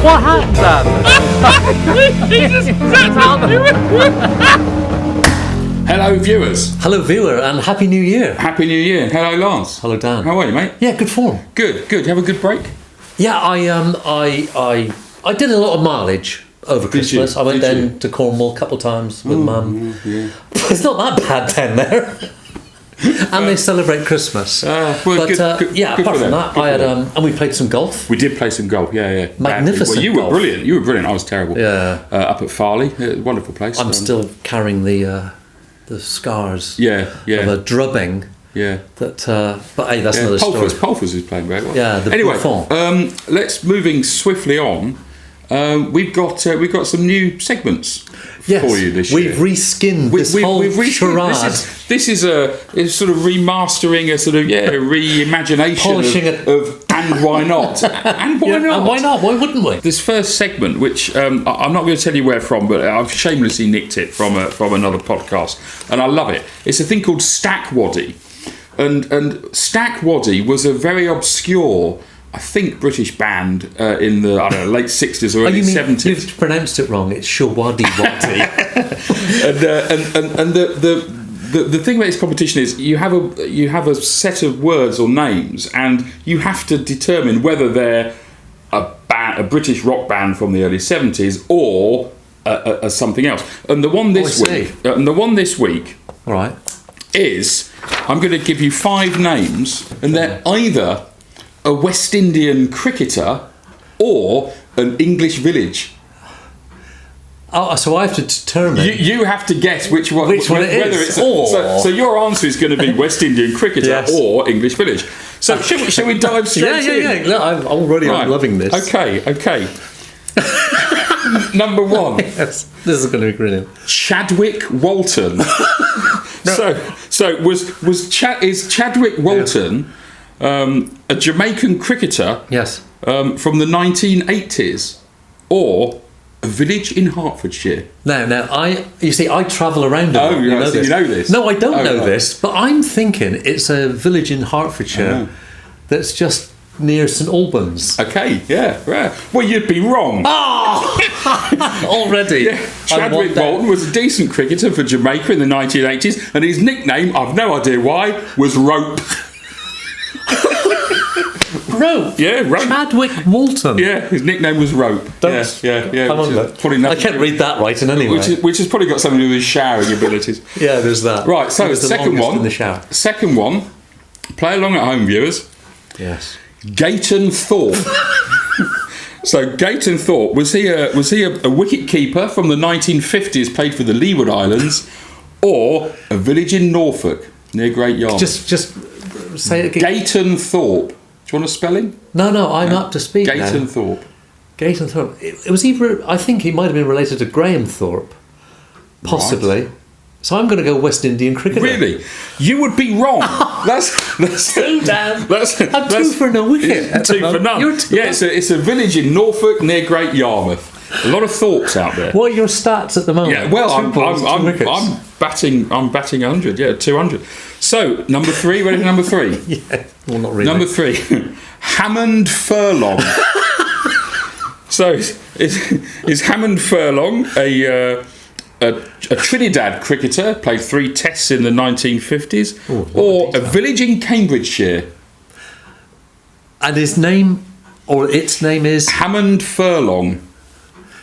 What happened, Dan? Hello, viewers. Hello, viewer, and Happy New Year. Happy New Year. Hello, Lance. Hello, Dan. How are you, mate? Yeah, good form. Good. You have a good break? Yeah, I did a lot of mileage over Christmas. I went down to Cornwall a couple of times with Mum. Yeah. It's not that bad down there. And they celebrate Christmas. Well, but good apart from that, I had and we played some golf. We did play some golf. Yeah. Magnificent. Well, you were golf. brilliant. You were brilliant. I was terrible. Yeah. Up at Farley, wonderful place. I'm still carrying the scars. Yeah. Of a drubbing. Yeah. But hey, that's another story. Pulfers is playing very well. Yeah. Anyway, let's moving swiftly on. We've got some new segments for you this year. We've reskinned this whole charade. This is sort of remastering, a sort of reimagination of and why not? And why not? And why not? Why wouldn't we? This first segment, which I'm not going to tell you where from, but I've shamelessly nicked it from another podcast, and I love it. It's a thing called Stack Waddy, and Stack Waddy was a very obscure, I think, British band in the late 60s or early 70s. You've pronounced it wrong. It's Showaddywaddy. and the thing about this competition is you have a set of words or names, and you have to determine whether they're a British rock band from the early 70s or something else. And the one this week, all right, is I'm going to give you 5 names, and they're either a West Indian cricketer or an English village. Oh, so I have to determine. You have to guess which one it is. So your answer is going to be West Indian cricketer or English village. So shall we dive straight in? Yeah. No, I'm loving this. Okay. Number 1. Yes, this is going to be brilliant. Chadwick Walton. Is Chadwick Walton a Jamaican cricketer? Yes. From the 1980s, or a village in Hertfordshire? Now, I travel around a lot. You know this? No, I don't know this, but I'm thinking it's a village in Hertfordshire that's just near St Albans. Okay, yeah, right. Well, you'd be wrong. Already. Yeah. Chadwick Walton was a decent cricketer for Jamaica in the 1980s, and his nickname, I've no idea why, was Rope. Rope? Yeah, Rope. Chadwick Walton. Yeah, his nickname was Rope. I can't read that right in any way. Which has probably got something to do with his showering abilities. Yeah, there's that. Right, so the second one. In the shower. Second one. Play along at home, viewers. Yes. Gayton Thorpe. So Gayton Thorpe, was he a wicket keeper from the 1950s, played for the Leeward Islands, or a village in Norfolk near Great Yarmouth? Just say it again. Gayton Thorpe. Do you want a spelling? No, I'm up to speed now. Gayton Thorpe. Gayton Thorpe. It was either, I think he might have been related to Graham Thorpe, possibly. Right. So I'm going to go West Indian cricketer. Really? You would be wrong. That's too damn. I'm 2 for no wicket. 2 for none. It's a village in Norfolk near Great Yarmouth. A lot of Thorpes out there. What are your stats at the moment? Yeah, well, I'm batting 100. Yeah, 200. So number 3. Ready for number 3? Yeah. Well, not really. Number 3. Hammondfurlong. So is Hammondfurlong a Trinidad cricketer, played 3 tests in the 1950s, or a village in Cambridgeshire? And his name, or its name is? Hammondfurlong.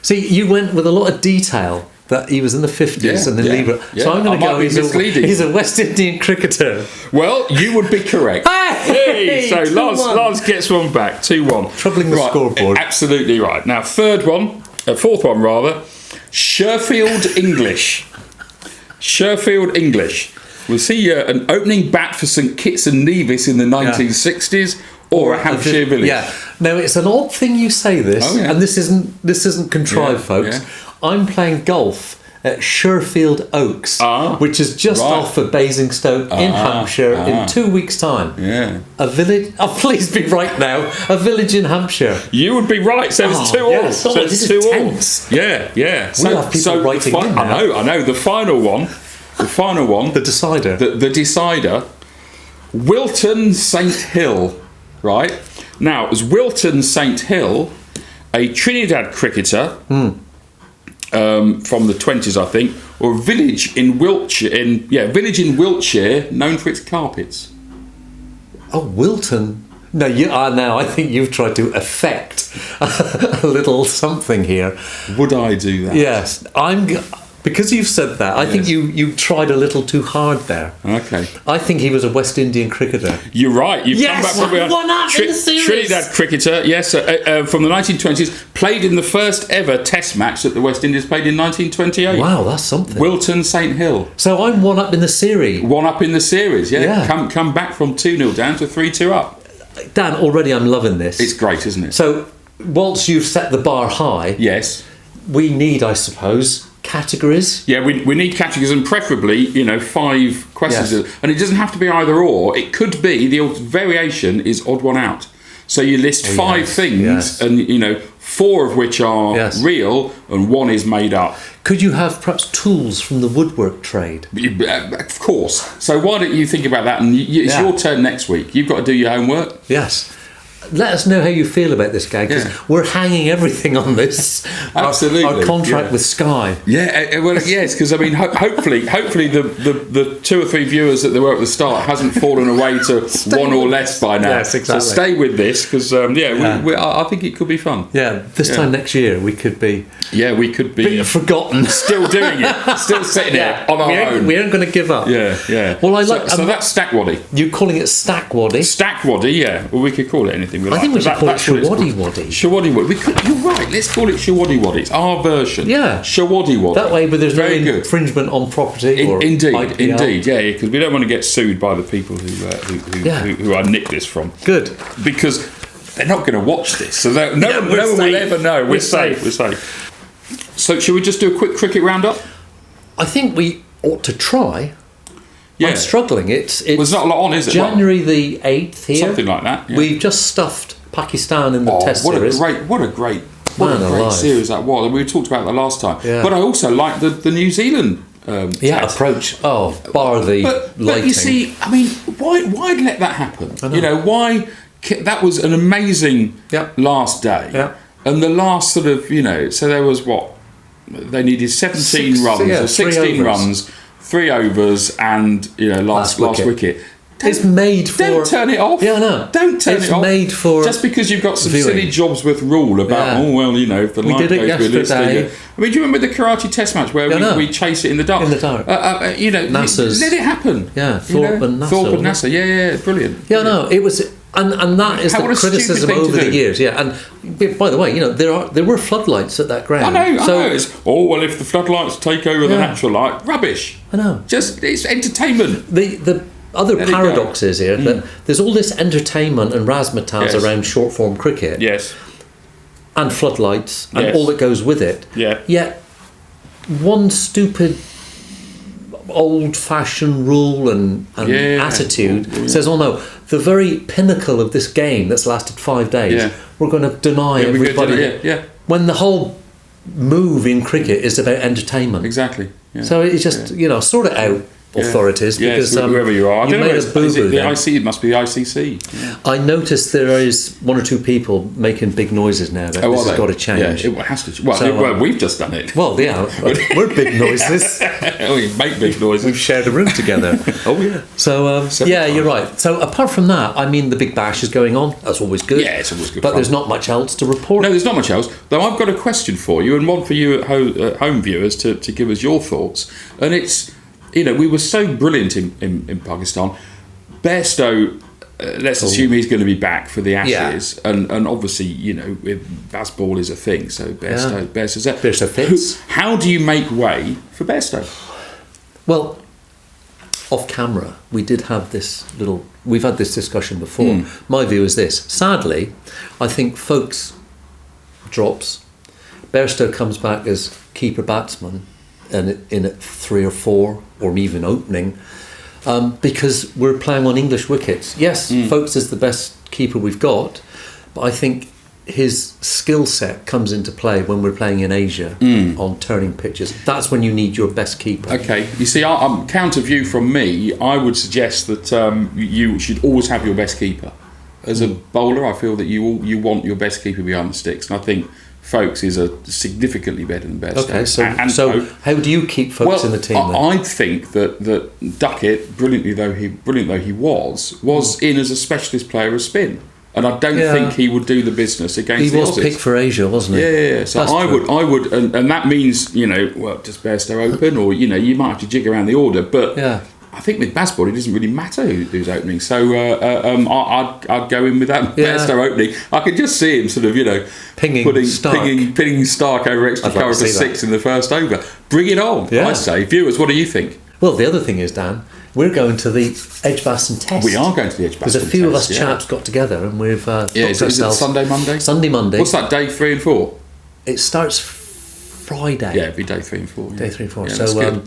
See, you went with a lot of detail that he was in the 50s and then leave it. So I'm going to go, he's a West Indian cricketer. Well, you would be correct. Hey! So Lars gets one back, 2-1. Troubling the scoreboard. Absolutely right. Now, fourth one, Sheffield English. Sheffield English. Was he an opening bat for St Kitts and Nevis in the 1960s, or a Hampshire Village? Yeah. Now it's an odd thing you say this, and this isn't contrived, folks. Yeah. I'm playing golf at Sherfield Oaks, which is just off of Basingstoke in Hampshire in 2 weeks' time. Yeah. A village. Oh, please be right now. A village in Hampshire. You would be right. So it's 2-all. Yes. So this is tense. Yeah. We have people writing in now. I know. The final one. The decider. The decider. Wilton St Hill. Right. Now, as Wilton St Hill, a Trinidad cricketer from the 20s, I think, or a village in Wiltshire known for its carpets. Oh, Wilton. No, now I think you've tried to affect a little something here. Would I do that? Yes, because you've said that. I think you tried a little too hard there. Okay. I think he was a West Indian cricketer. You're right. You've come back from one up in the series. Trinidad cricketer. Yes, from the 1920s, played in the first ever Test match that the West Indies played in 1928. Wow, that's something. Wilton St Hill. So I'm one up in the series. One up in the series. Yeah. Come back from 2-0 down to 3-2 up. Dan, already I'm loving this. It's great, isn't it? So, once you've set the bar high, yes, we need, I suppose, categories. Yeah, we need categories, and preferably, 5 questions. Yes. And it doesn't have to be either or. It could be, the variation is odd one out. So you list 5 things, and 4 of which are real, and 1 is made up. Could you have perhaps tools from the woodwork trade? Of course. So why don't you think about that? And it's your turn next week. You've got to do your homework. Yes. Let us know how you feel about this guy, because we're hanging everything on this. Absolutely. Our contract with Sky. Yeah, well, yes, because hopefully the 2 or 3 viewers that there were at the start hasn't fallen away to 1 or less by now. Yes, exactly. So stay with this, because I think it could be fun. Yeah, this time next year we could be. Yeah, we could be forgotten. Still doing it. Still sitting there on our own. We aren't going to give up. Yeah. Well, so that's Stack Waddy. You're calling it Stack Waddy? Stack Waddy, yeah. Well, we could call it anything we like. I think we should call it Showaddywaddy. Showaddywaddy. You're right. Let's call it Showaddywaddy. It's our version. Yeah. Showaddywaddy. That way, but there's no infringement on property. Indeed. IPL. Yeah, because we don't want to get sued by the people who I nicked this from. Good. Because they're not going to watch this, so no one will ever know. We're safe. So, shall we just do a quick cricket roundup? I think we ought to try. Yeah. I'm struggling. It's there's not a lot on, is it? January the 8th here. Something like that. Yeah. We've just stuffed Pakistan in the Test series. What a great series that was. We talked about that last time. Yeah. But I also like the New Zealand test. Approach. Oh, bar the lighting. But you see, I mean, why let that happen? Why? That was an amazing last day. Yeah. And the last sort of, so there was what? They needed 17 runs or 16 runs, 3 overs, and last wicket. It's made for. Don't turn it off. Yeah, no. Don't turn it off. It's made for. Just because you've got some silly jobs with rule about if the light goes with this. I mean, do you remember the karate test match where we chase it in the dark? In the dark. NASA's. Let it happen. Yeah, Thorpe and NASA. Thorpe and NASA. Yeah, brilliant. Yeah, no, it was. And that is the criticism over the years, And by the way, there were floodlights at that ground. I know. It's, if the floodlights take over the natural light, rubbish. I know. Just it's entertainment. The other paradox is here that there's all this entertainment and razzmatazz around short form cricket. Yes. And floodlights and all that goes with it. Yeah. Yet one stupid old-fashioned rule and attitude says, no, the very pinnacle of this game that's lasted 5 days, we're going to deny everybody. When the whole move in cricket is about entertainment. Exactly. Yeah. So it's just, sort it out, authorities, because whoever you are. You made us boo-boo. It must be ICC. Yeah. I noticed there is 1 or 2 people making big noises now that this has got to change. Yeah, it has to. Well, we've just done it. Well, we're big noises. We make big noises. We've shared a room together. Oh yeah. So you're right. So apart from that, I mean, the Big Bash is going on. That's always good. Yeah, it's always good. But there's not much else to report. No, there's not much else. Though I've got a question for you, and one for you at home viewers to give us your thoughts. And it's. We were so brilliant in Pakistan. Bairstow, let's assume he's going to be back for the Ashes, and obviously, baseball is a thing. So Bairstow's there. Bairstow fits. How do you make way for Bairstow? Well, off camera, we've had this discussion before. My view is this: sadly, I think Folkes drops. Bairstow comes back as keeper batsman. And in at 3 or 4, or even opening, because we're playing on English wickets. Yes, Folkes is the best keeper we've got, but I think his skill set comes into play when we're playing in Asia on turning pitches. That's when you need your best keeper. Okay, you see, counter view from me, I would suggest that you should always have your best keeper. as a bowler, I feel that you want your best keeper behind the sticks, and I think Folkes is a significantly better than Bairstow. Okay, so how do you keep Folkes in the team? I think that Duckett, brilliant though he was in as a specialist player of spin, and I don't think he would do the business against. He was picked for Asia, wasn't he? Yeah. So I would, and that means does Bairstow open, or you might have to jig around the order, but I think with Basball, it doesn't really matter who's opening. So I'd go in with that Bairstow opening. I could just see him sort of, pinging Stark over extra cover for 6 in the first over. Bring it on, I say. Viewers, what do you think? Well, the other thing is, Dan, we're going to the Edgbaston Test. We are going to the Edgbaston Test. Because a few of us chaps got together and we've booked ourselves. Is it Sunday, Monday? Sunday, Monday. What's that, day 3 and 4? It starts Friday. Yeah, it'd be day 3 and 4. Yeah. Day 3 and 4. Yeah, so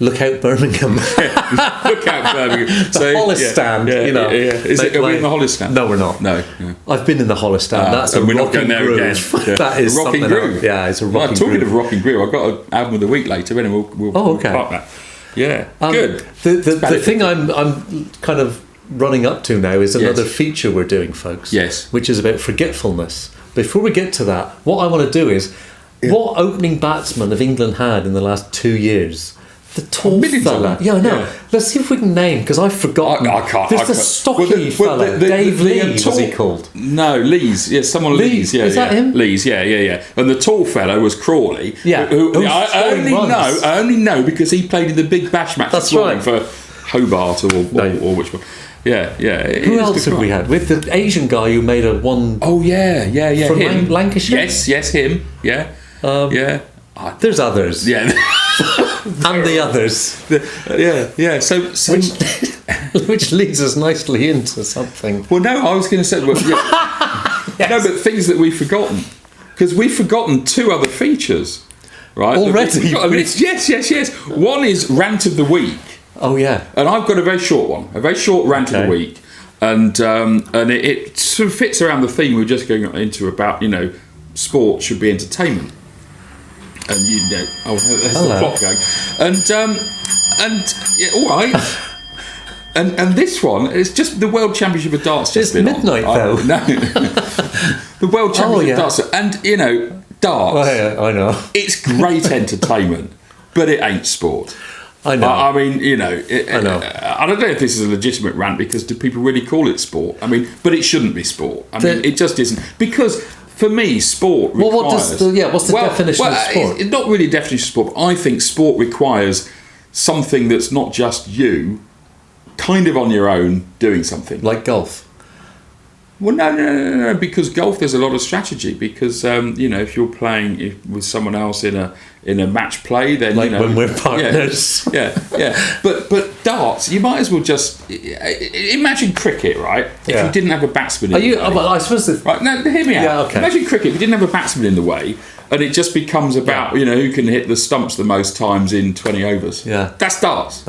look out, Birmingham. Look out, Birmingham. The Hollis stand, Are we in the Hollis stand? No, we're not. No. I've been in the Hollis stand. That's and a we're not rocking going there groove. again. That is a rocking something groove. else. Yeah, it's a rocking groove. Talking of rocking groove, I've got an album of the week later, and we'll park that. Yeah, good. The thing I'm kind of running up to now is another feature we're doing, folks. Yes. Which is about forgetfulness. Before we get to that, what I want to do is, what opening batsman have England had in the last 2 years? The tall fella. Yeah, I know. Yeah. Let's see if we can name, because I've forgotten. I can't. There's the stocky fella. Dave Lee, was he called? No, Lees. Yeah, someone Lees. Yeah, is that him? Lees. Yeah. And the tall fellow was Crawley. Yeah. Who I only know because he played in the Big Bash match. That's right. For Hobart or which one? Yeah. Who else have we had? With the Asian guy who made a one. Oh yeah. From him. Lancashire. Yes, him. Yeah. There's others. Yeah. And the others. So which leads us nicely into something. Well, no, I was going to say. Well, yes. No, but things that we've forgotten, because we've forgotten 2 other features, right? Already. Yes. One is rant of the week. Oh yeah. And I've got a very short one, a very short rant of the week, and it sort of fits around the theme we were just going into about sport should be entertainment. And there's the clock going, and all right, and this one is just the World Championship of Darts. It's midnight though. No, the World Championship of Darts, and darts. I know. It's great entertainment, but it ain't sport. I know. I mean, I know. I don't know if this is a legitimate rant, because do people really call it sport? I mean, but it shouldn't be sport. I mean, it just isn't, because. For me, sport requires... what's the definition of sport? It's not really a definition of sport, but I think sport requires something that's not just you, kind of on your own, doing something. Like golf? Well, no, because golf, there's a lot of strategy, because, if you're playing with someone else in a match play, then, when we're partners. Yeah. But darts, you might as well just... Imagine cricket, right? If you didn't have a batsman in the way. I suppose... Right, now, hear me out. Yeah, okay. Imagine cricket, if you didn't have a batsman in the way, and it just becomes about, who can hit the stumps the most times in 20 overs. Yeah. That's darts.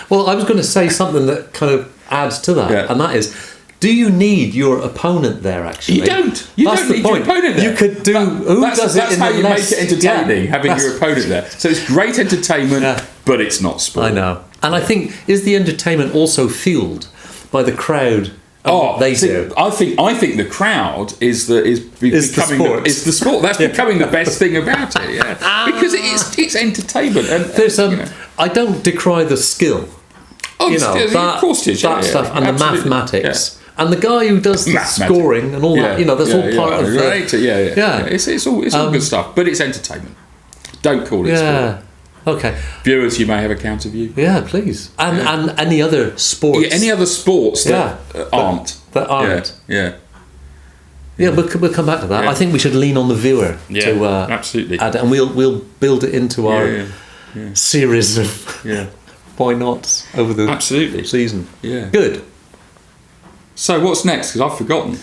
Well, I was going to say something that kind of adds to that, and that is... Do you need your opponent there, actually? You don't. You don't need your opponent there. You could do... That's how you make it entertaining, having your opponent there. So it's great entertainment, but it's not sport. I know. And I think, is the entertainment also fueled by the crowd? They do. I think the crowd is becoming the sport. That's becoming the best thing about it, because it's entertainment. And there's I don't decry the skill. Oh, of course it is. That stuff and the mathematics. And the guy who does the scoring and all that, that's all part of the... It's all good stuff, but it's entertainment. Don't call it sport. Okay. Viewers, you may have a counter view. Yeah, please. And any other sports. Yeah, any other sports that aren't. That aren't. Yeah. Yeah, we'll come back to that. I think we should lean on the viewer to absolutely add it, and we'll build it into our series of why not over the season. Yeah. Good. So what's next? Because I've forgotten.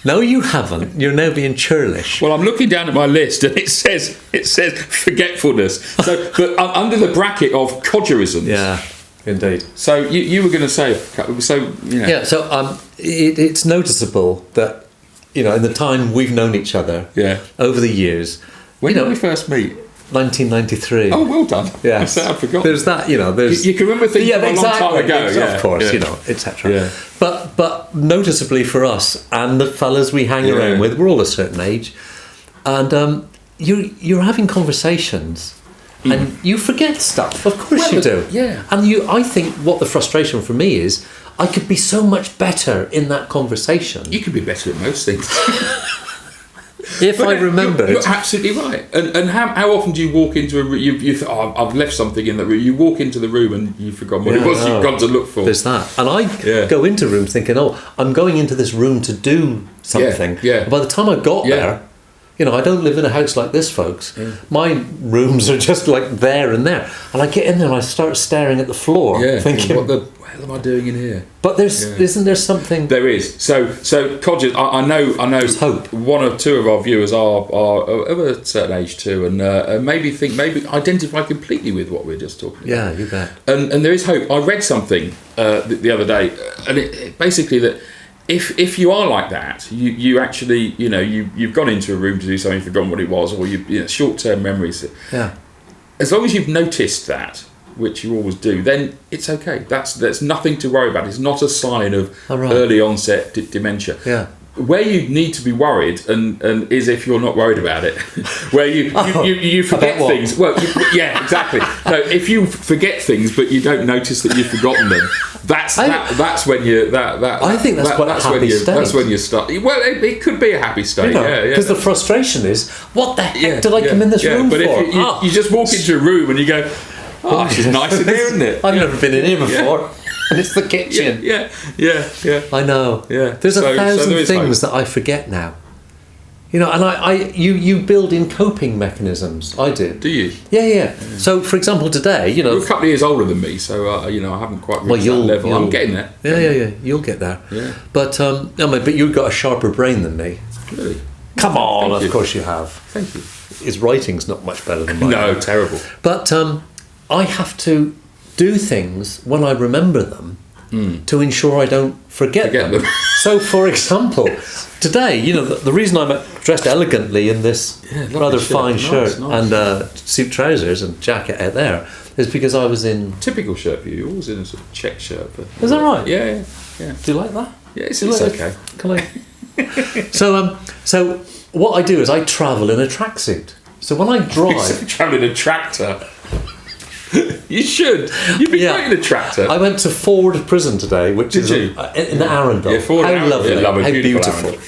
No, you haven't. You're now being churlish. Well, I'm looking down at my list, and it says forgetfulness. So, but under the bracket of codgerisms. Yeah, indeed. So you were going to say Yeah. So it's noticeable that in the time we've known each other. Yeah. Over the years. When did we first meet? 1993. Oh, well done. Yes. I forgot. There's that, there's... You can remember things from a long time ago. Of course, etc. Yeah. But noticeably for us and the fellas we hang around with, we're all a certain age, and you're having conversations and you forget stuff. Of course you do. Yeah. And I think what the frustration for me is, I could be so much better in that conversation. You could be better at most things. If I remembered. You're absolutely right. And how often do you walk into a room, I've left something in that room, you walk into the room and you've forgotten what it was you've gone to look for. There's that. And I go into rooms thinking, I'm going into this room to do something. Yeah. And by the time I got there, I don't live in a house like this, folks. Yeah. My rooms are just like there and there. And I get in there and I start staring at the floor, thinking, what the hell am I doing in here? But isn't there something? There is. So codgers, I know. There's hope. One or two of our viewers are of a certain age too, and maybe identify completely with what we're just talking about. Yeah, you bet. And there is hope. I read something the other day, and it basically that. If you are like that, you actually, you've gone into a room to do something, forgotten what it was, or short-term memories. Yeah. As long as you've noticed that, which you always do, then it's okay. That's nothing to worry about. It's not a sign of early onset dementia. Yeah. Where you need to be worried, and is if you're not worried about it, where you forget things. Well, exactly. No, if you forget things but you don't notice that you've forgotten them, that's when you I think that's quite a happy state. That's when you start. Well, it could be a happy state. Because the frustration is, what the heck did I come in this room but for? If you just walk into a room and you go, it's nice in here, isn't it? I've never been in here before. And it's the kitchen. Yeah. I know. Yeah. There's a thousand things that I forget now. And you build in coping mechanisms. I do. Do you? Yeah. So, for example, today, you're a couple of years older than me, so I haven't quite reached that level. I'm getting there. Yeah. You'll get there. Yeah. But but you've got a sharper brain than me. Really? Come on, of course you have. Thank you. His writing's not much better than mine. No, terrible. But I have to do things when I remember them to ensure I don't forget them. So, for example, today, the reason I'm dressed elegantly in this rather fine shirt and suit trousers and jacket out there is because I was in... Typical shirt for you. You're always in a sort of check shirt. But is that right? Yeah. Do you like that? Yeah, it's okay. Can I... So what I do is I travel in a tracksuit. So when I drive... Travel in a tractor... You should. You'd be great in a tractor. I went to Ford Prison today, which is in Arundel. Yeah, Ford how lovely, how beautiful. Arundel.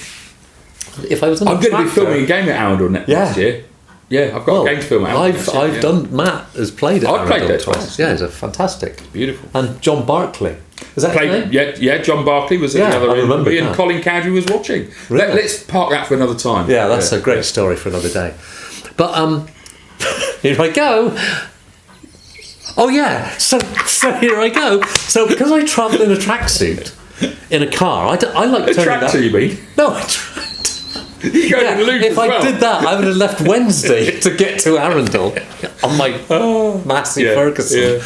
If I was I'm going to be filming a game at Arundel next year. Yeah, I've got a game to film at Arundel. I've done. Matt has played at Arundel. I've played there twice. Yeah, it's a fantastic. Beautiful. And John Barclay. Is that his name? Yeah. John Barclay was at the other end of me, and Colin Cowdery was watching. Really? Let's park that for another time. Yeah, that's a great story for another day. But here I go. Oh yeah, so here I go. So because I travel in a tracksuit in a car, I like a turning tractor. that. You mean? No, you go in loop if as I well. did that, I would have left Wednesday to get to Arundel on my Massey Ferguson. Yeah.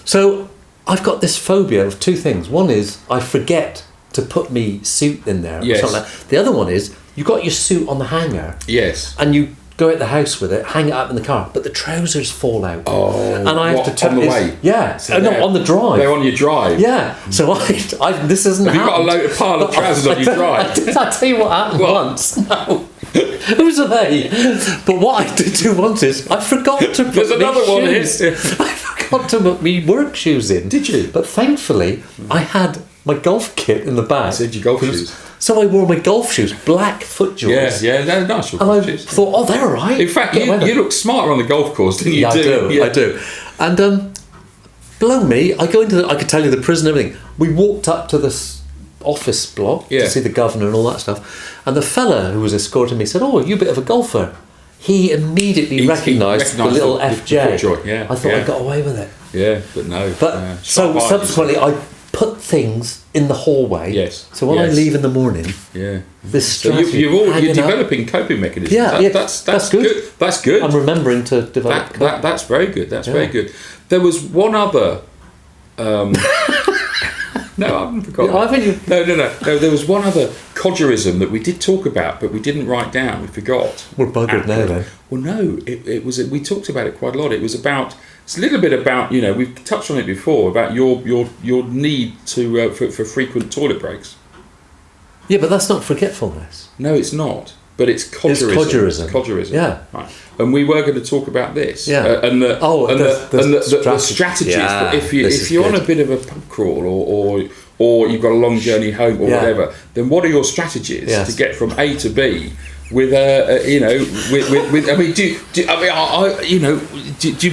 So I've got this phobia of two things. One is I forget to put me suit in there. Yes. Or something like that. The other one is you've got your suit on the hanger. Yes. And you go out the house with it, hang it up in the car, but the trousers fall out. Oh, and I have to turn on the way. Yeah, so on the drive. They're on your drive. Yeah, so I this isn't. Have you got a pile of trousers on your drive? I tell you what happened once. No, whose are they? But what I did do once is I forgot to put. There's another one here. I forgot to put me work shoes in. Did you? But thankfully, I had my golf kit in the bag. I said your golf shoes. So I wore my golf shoes, black FootJoys. Yeah, they're nice. And I thought, they're all right. In fact, you look smarter on the golf course than you do. Yeah, I do. And below me, I go into I could tell you the prison and everything. We walked up to this office block to see the governor and all that stuff. And the fella who was escorting me said, "Oh, are you a bit of a golfer?" He immediately recognised the little FJ. Yeah, I thought I got away with it. Yeah, but no. But so subsequently, I put things in the hallway. Yes. So when I leave in the morning, this stress. So you're developing coping mechanisms. Yeah, that's good. That's good. I'm remembering to develop. That's very good. That's very good. There was one other. No, I haven't forgotten. I think No. There was one other codgerism that we did talk about, but we didn't write down. We forgot. We're buggered now, then. Well, no, it was. We talked about it quite a lot. It was about. It's a little bit about, we've touched on it before, about your need to for frequent toilet breaks. Yeah, but that's not forgetfulness. No, it's not. But it's codgerism. It's codgerism. Yeah. Right. And we were going to talk about this. Yeah. And the strategies. Yeah, If you're on a bit of a pub crawl or you've got a long journey home or whatever, then what are your strategies to get from A to B? With with I mean, do you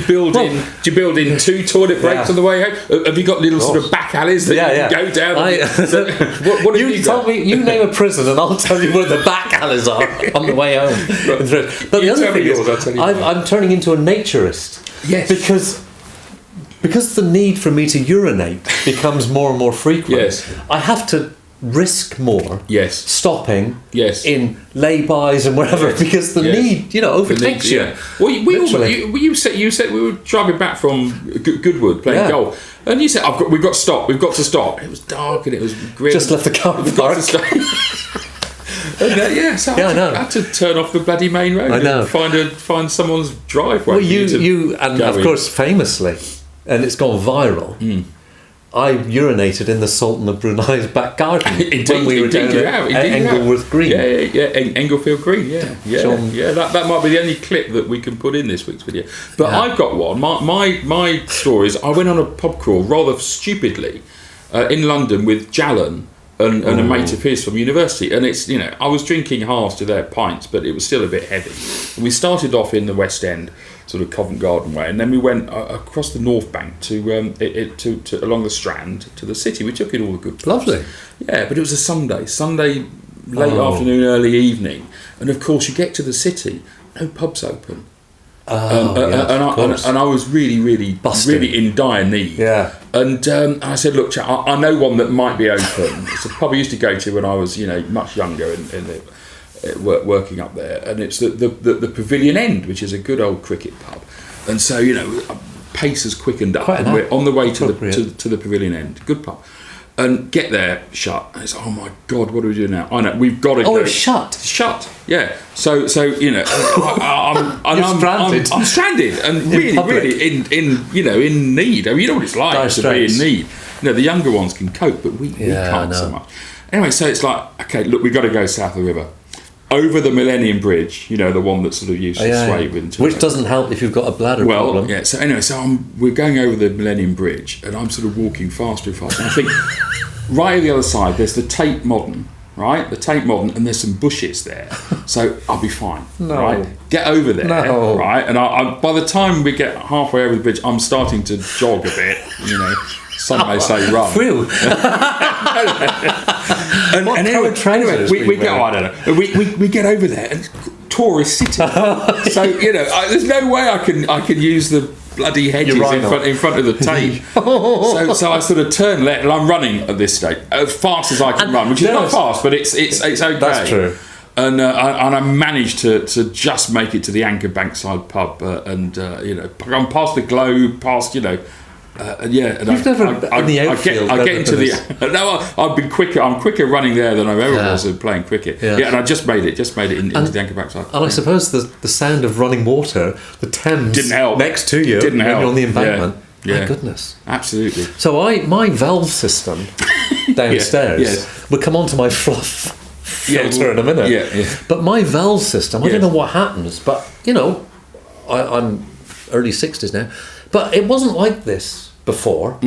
build in 2 toilet breaks on the way home? Have you got little sort of back alleys that you can go down? What have you tell me? You name a prison, and I'll tell you where the back alleys are on the way home. But the other thing is, I'm turning into a naturist. Yes, because the need for me to urinate becomes more and more frequent. Yes, I have to risk more stopping in lay-bys and wherever because the need overtakes you. Well, you said we were driving back from Goodwood playing golf, and you said we've got to stop. It was dark and it was grim. Just left the car park. So I had to turn off the bloody main road and find someone's driveway. Well, you and of course famously, and it's gone viral. I urinated in the Sultan of Brunei's back garden when we were down at Engleworth Green. Yeah, Englefield Green. Yeah. That might be the only clip that we can put in this week's video. But I've got one. My story is I went on a pub crawl rather stupidly in London with Jallan and a mate of his from university, and it's I was drinking halves to their pints, but it was still a bit heavy. And we started off in the West End, sort of Covent Garden way, and then we went across the North Bank to along the Strand to the city. We took in all the good pubs. Lovely. Yeah, but it was a Sunday late afternoon, early evening, and of course you get to the city, no pubs open. And I was really in dire need. Yeah. And I said, look, I know one that might be open. It's a pub I used to go to when I was much younger working up there, and it's the Pavilion End, which is a good old cricket pub. And so pace has quickened up, and we're on the way to the Pavilion End. Good pub. And get there, shut. And it's, oh my God, what do we do now? I know, we've got to go. Oh, it's shut? Shut, yeah. So I'm stranded. I'm stranded and really in need. I mean, you know what it's like to be in need. The younger ones can cope, but we can't so much. Anyway, so it's like, okay, look, we've got to go south of the river. Over the Millennium Bridge, the one that sort of used to sway with. Which doesn't help if you've got a bladder problem. Yeah, so anyway, we're going over the Millennium Bridge, and I'm sort of walking faster and faster. And I think right at the other side, there's the Tate Modern, right? The Tate Modern, and there's some bushes there. So I'll be fine, right? Get over there, right? And I by the time we get halfway over the bridge, I'm starting to jog a bit, Some may say run. Phew. and anyway, we get. I don't know. We get over there and tourist city. So there's no way I can use the bloody hedges in front of the Tate. so I sort of turn left, and I'm running at this stage as fast as I can run, which is not fast, but it's okay. That's true. And I managed to just make it to the Anchor Bankside pub, and I'm past the Globe, past and You've never in the outfield. I get into the. No, I've been quicker. I'm quicker running there than I ever was playing cricket. Yeah, and I just made it into the Anchor Bankside. And I suppose the sound of running water, the Thames didn't help. Next to you, didn't help. You're on the embankment. Yeah. My goodness. Absolutely. So my valve system downstairs would come onto my Fluff Filter in a minute. Yeah. But my valve system, I don't know what happens, but I'm early 60s now, but it wasn't like this before.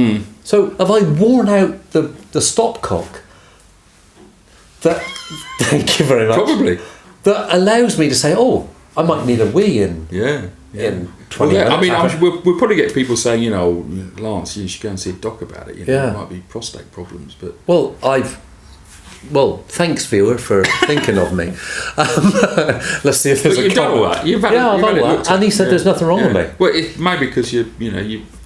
So have I worn out the stopcock that thank you very much, probably, that allows me to say, I might need a wee in 20 minutes. I mean, we'll probably get people saying, Lance, you should go and see a doc about it. It might be prostate problems, but thanks, viewer, for thinking of me. Let's see if there's you've done all that. I've done all that. And he said there's nothing wrong with me. Well, it might be because you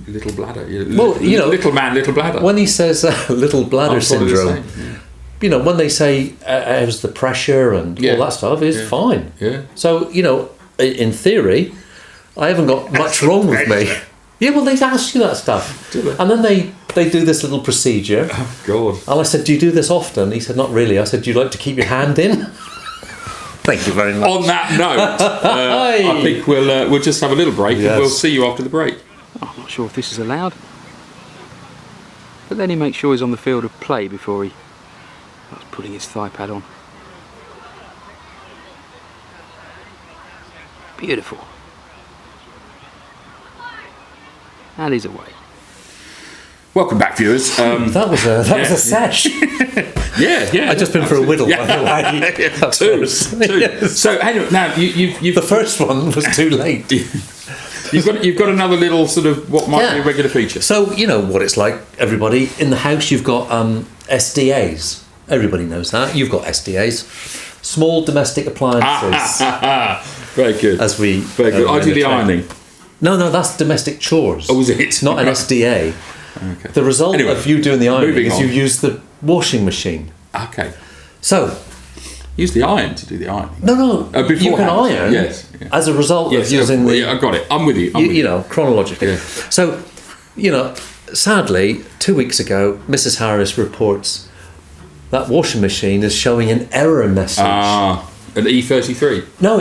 little bladder. Little man, little bladder. When he says little bladder syndrome, when they say how's the pressure and all that stuff is fine. Yeah. So in theory, I haven't got much wrong with me. Yeah, well, they ask you that stuff. Do they? And then they do this little procedure. Oh, God. And I said, do you do this often? He said, not really. I said, do you like to keep your hand in? Thank you very much. On that note, I think we'll just have a little break, and we'll see you after the break. I'm not sure if this is allowed. But then he makes sure he's on the field of play before he starts putting his thigh pad on. Beautiful. And he's away. Welcome back, viewers. That was a sesh. Yeah. I've just been for a whittle, by the way. Two. Yes. So anyway, now you've The first one was too late. you've got another little sort of what might be a regular feature. So you know what it's like, everybody. In the house you've got SDAs. Everybody knows that. You've got SDAs. Small domestic appliances. Very good. Very good. I do the ironing. No, that's domestic chores. Oh, is it? Not an SDA. Okay. The result of you doing the ironing is on. you use the washing machine. Okay. So use the iron to do the ironing. No. You can iron. Yes. Yeah. As a result of using the. Yeah, I got it. I'm with you. You know, chronologically. Yeah. So, you know, sadly, 2 weeks ago, Mrs. Harris reports that washing machine is showing an error message. An E33. No,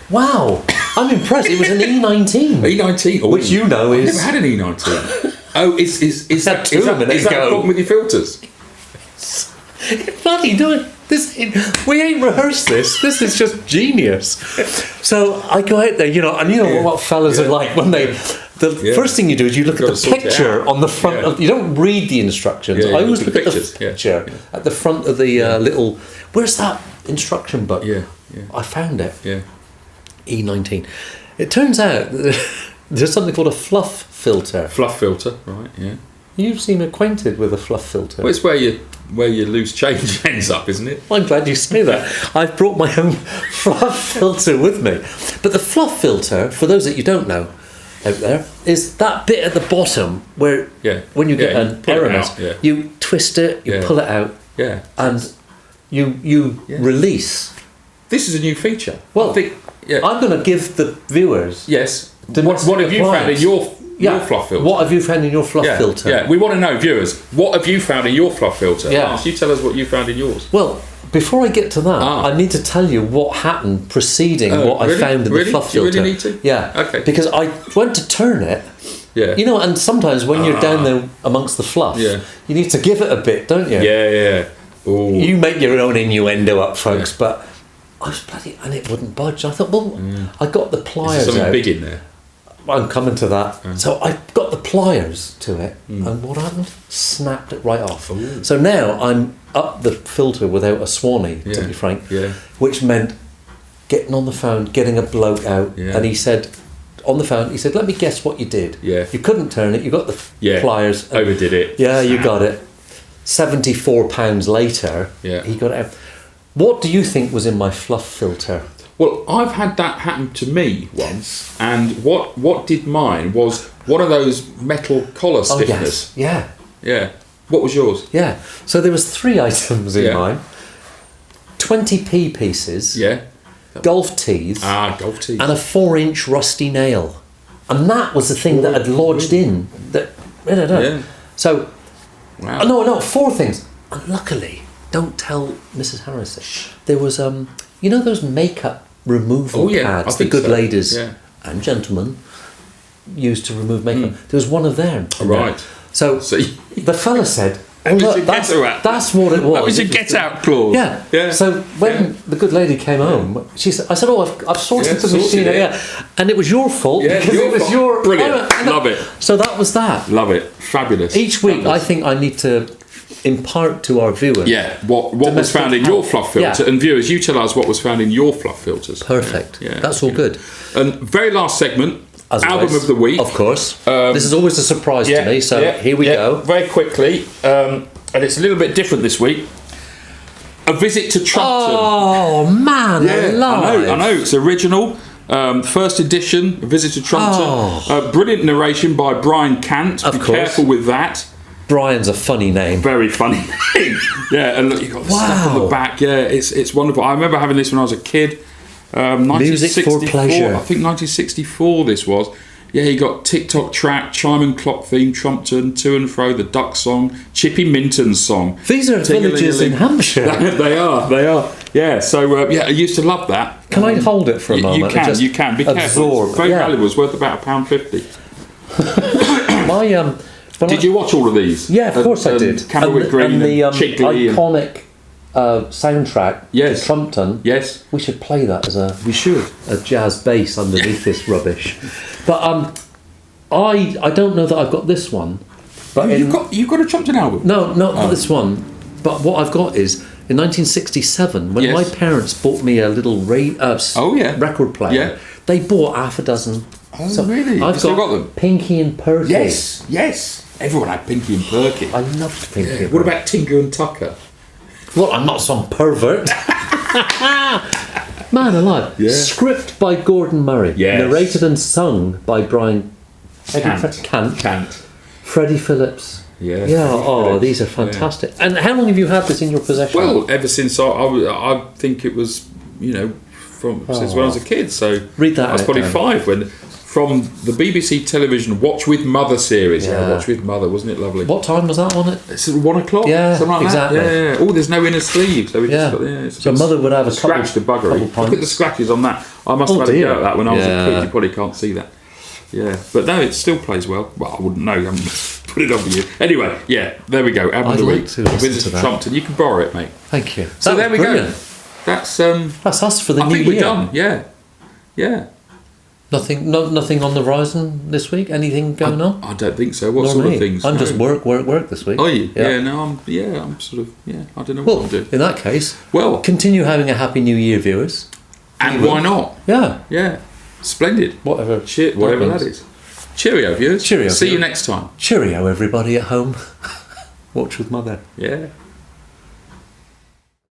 wow, I'm impressed. It was an E19. E19, which you know I've is. never had an E19. Oh, is that a problem with your filters? Bloody doing this. We ain't rehearsed this. This is just genius. So I go out there, you know, and you know what fellas are like when they. The first thing you do is you look at the picture on the front of. You don't read the instructions. I always look at the picture at the front of the little. Where's that instruction book? Yeah. I found it. Yeah. E19. It turns out there's something called a fluff filter. Fluff filter, right? Yeah. You seem acquainted with a fluff filter. Well, it's where your loose change ends up, isn't it? I'm glad you say that. I've brought my own fluff filter with me. But the fluff filter, for those that you don't know out there, is that bit at the bottom where when you get an error message, you twist it, you pull it out, and you release. This is a new feature. Well, I'm going to give the viewers. Yes. What have you found in your fluff filter? What have you found in your fluff filter? Yeah, we want to know, viewers, what have you found in your fluff filter? Yeah. You tell us what you found in yours. Well, before I get to that, I need to tell you what happened preceding what I found in the fluff filter. Do you really need to? Yeah. Okay. Because I went to turn it. Yeah. You know, and sometimes when you're down there amongst the fluff, you need to give it a bit, don't you? Yeah. Ooh. You make your own innuendo up, folks, but I was bloody, and it wouldn't budge. I thought, well, I got the pliers Is there something out. big in there? I'm coming to that. So I got the pliers to it, and what happened? Snapped it right off. Ooh. So now I'm up the filter without a Swanee, to be frank, which meant getting on the phone, getting a bloke out, and he said, on the phone, he said, let me guess what you did. Yeah. You couldn't turn it, you got the pliers. Overdid it. Yeah, you got it. £74 later, he got it out. What do you think was in my fluff filter? Well, I've had that happen to me once, and what did mine was one of those metal collar stiffeners. Yes. Yeah. What was yours? Yeah. So there was 3 items in mine. 20p pieces. Yeah. Golf tees. Golf tees. And a 4-inch rusty nail. And that was the thing that had lodged in. That I don't know. Yeah. So, wow. No, 4 things. And luckily, don't tell Mrs. Harris this. There was, you know those makeup removal pads the good ladies and gentlemen use to remove makeup? There was one of them. Right. So the fella said, look, that's what it was. That was your get-out clause. Yeah. So when the good lady came home, she said, I said, I've sorted the machine. And it was your fault because it was your... Brilliant. Love it. So that was that. Love it. Fabulous. Each week, I think I need to impart to our viewers. Yeah, what was found in your fluff filter. And viewers, you tell us what was found in your fluff filters. Perfect. That's all good. And very last segment, as album always, of the week. Of course. This is always a surprise to me, so here we go. Very quickly, and it's a little bit different this week. A Visit to Trumpton. Oh, man, I know, it's original. First edition, A Visit to Trumpton. Brilliant narration by Brian Cant. Be careful with that. Brian's a funny name. Very funny name. And look, you've got the stuff on the back. Yeah, it's wonderful. I remember having this when I was a kid. Music for pleasure. I think 1964 this was. Yeah, you got tick-tock track, chime and clock theme, Trumpton, to and fro, the duck song, Chippy Minton's song. These are villages in Hampshire. They are. Yeah, so I used to love that. Can I hold it for a moment? You can. Be careful. It's very valuable. It's worth about £1.50. Did you watch all of these? Yeah, of course I did. Cameraman Green and the Chigley iconic soundtrack to Trumpton. Yes. We should play that as a jazz bass underneath this rubbish. But I don't know that I've got this one. But you've got a Trumpton album? No, not this one. But what I've got is in 1967 when my parents bought me a little record player. They bought half a dozen. Oh, really? I've got them. Pinky and Perky. Yes. Everyone had Pinky and Perky. I loved Pinky and Perky. What about Tinker and Tucker? Well, I'm not some pervert. Man alive. Yeah. Script by Gordon Murray. Yes. Narrated and sung by Brian Cant. Freddie Phillips. Yeah. Oh, these are fantastic. Yeah. And how long have you had this in your possession? Well, ever since I think it was, since when I was a kid. So read that. I was probably 5 when. From the BBC television Watch with Mother series. Yeah, Watch with Mother, wasn't it lovely? What time was that on it? It's at 1 o'clock. Yeah, something like exactly. That. Yeah. Oh, there's no inner sleeve. So we just got, so Mother would have a scratch the buggery. Look at the scratches on that. I must have had a go at that when I was a kid. You probably can't see that. Yeah, but no, it still plays well. Well, I wouldn't know. I haven't put it on for you. Anyway, there we go. Album of the week. With Trumpton. You can borrow it, mate. Thank you. So there we go. That's us for the new year. I think we're done. Yeah. Nothing on the horizon this week? Anything going on? I don't think so. What sort of things? I'm just work this week. Are you? Yeah, I'm sort of, I don't know what I'm doing. In that case, continue having a happy new year, viewers. And why not? Yeah. Splendid. Whatever that is. Cheerio, viewers. Cheerio. See you next time. Cheerio, everybody at home. Watch with Mother. Yeah.